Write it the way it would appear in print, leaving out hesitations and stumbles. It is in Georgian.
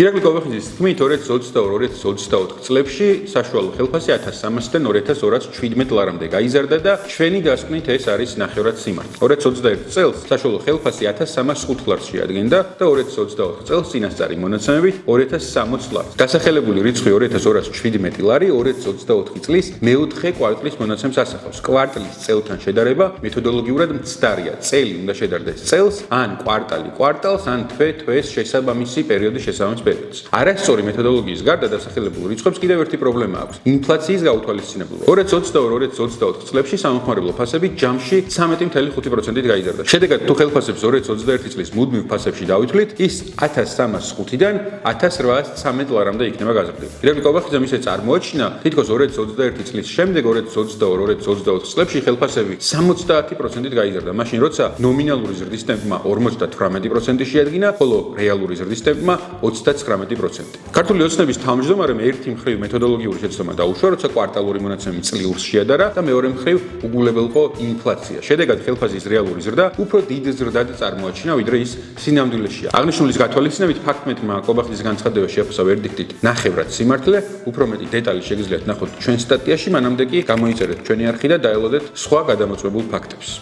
ირაკლი კობახიძის თქმით 2022-2024 წლებში საშუალო ხელფასი 1300-დან 2217 ლარამდე გაიზარდა და ჩვენი დასკვნით ეს არის ნახევრად სიმართლე. 2021 წელს საშუალო ხელფასი 1305 ლარს შეადგენდა და 2024 წელს წინასწარი მონაცემებით 2060 ლარს. გასახელებული რიცხვი 2217 ლარი 2024 წლის მეოთხე კვარტლის მონაცემს ასახავს. კვარტლის წელთან შედარება მეთოდოლოგიურად მცდარია. წელი უნდა შედარდეს წელს, ან კვარტალი კვარტალს, ან თვე-თვეს შესაბამისი პერიოდის შესაბამის პერიოდს. არასწორი მეთოდოლოგიის გარდა დასახელებულ რიცხვებს კიდევ ერთი პრობლემა აქვს. ინფლაციის გაუთვალისწინებლობა. 2022-2024 წლებში სამხმარებლო ფასები ჯამში 13.5%-ით გაიზარდა. შედეგად თუ ხელფასებს 2021 წლის მუდმივ ფასებში დავითვლით, ის 1305-დან 1813 ლარამდე იქნება გაზრდილი. ირაკლი კობახიძემ ისე წარმოაჩინა, თითქოს 2021 წლის შემდეგ 2022-2024 წლებში ხელფასები 70%-ით გაიზარდა. მაშინ როცა ნომინალური ზრდის ტემპმა 58% შეადგინა, ხოლო რეალური ზრდის ტემპმა 39%. ქართული ოცნების თავმჯდომარემ ერთი მხრივ მეთოდოლოგიური შეცდომა დაუშვა, როცა კვარტალური მონაცემი წლიურს შეადარა და მეორე მხრივ უგულებელყო ინფლაცია. შედეგად ხელფასის რეალური ზრდა უფრო დიდ ზრდად წარმოაჩინა, ვიდრე ის სინამდვილეშია. აღნიშნულის გათვალისწინებით ფაქტმეტმა კობახიძის განცხადება შეაფასა ვერდიქტით ნახევრად სიმართლე, უფრო მეტი დეტალი შეგიძლიათ ნახოთ ჩვენ სტატიაში, მანამდე კი გამოიწერეთ ჩვენი არხი და დაელოდეთ სხვა გადამოწმებულ ფაქტებს.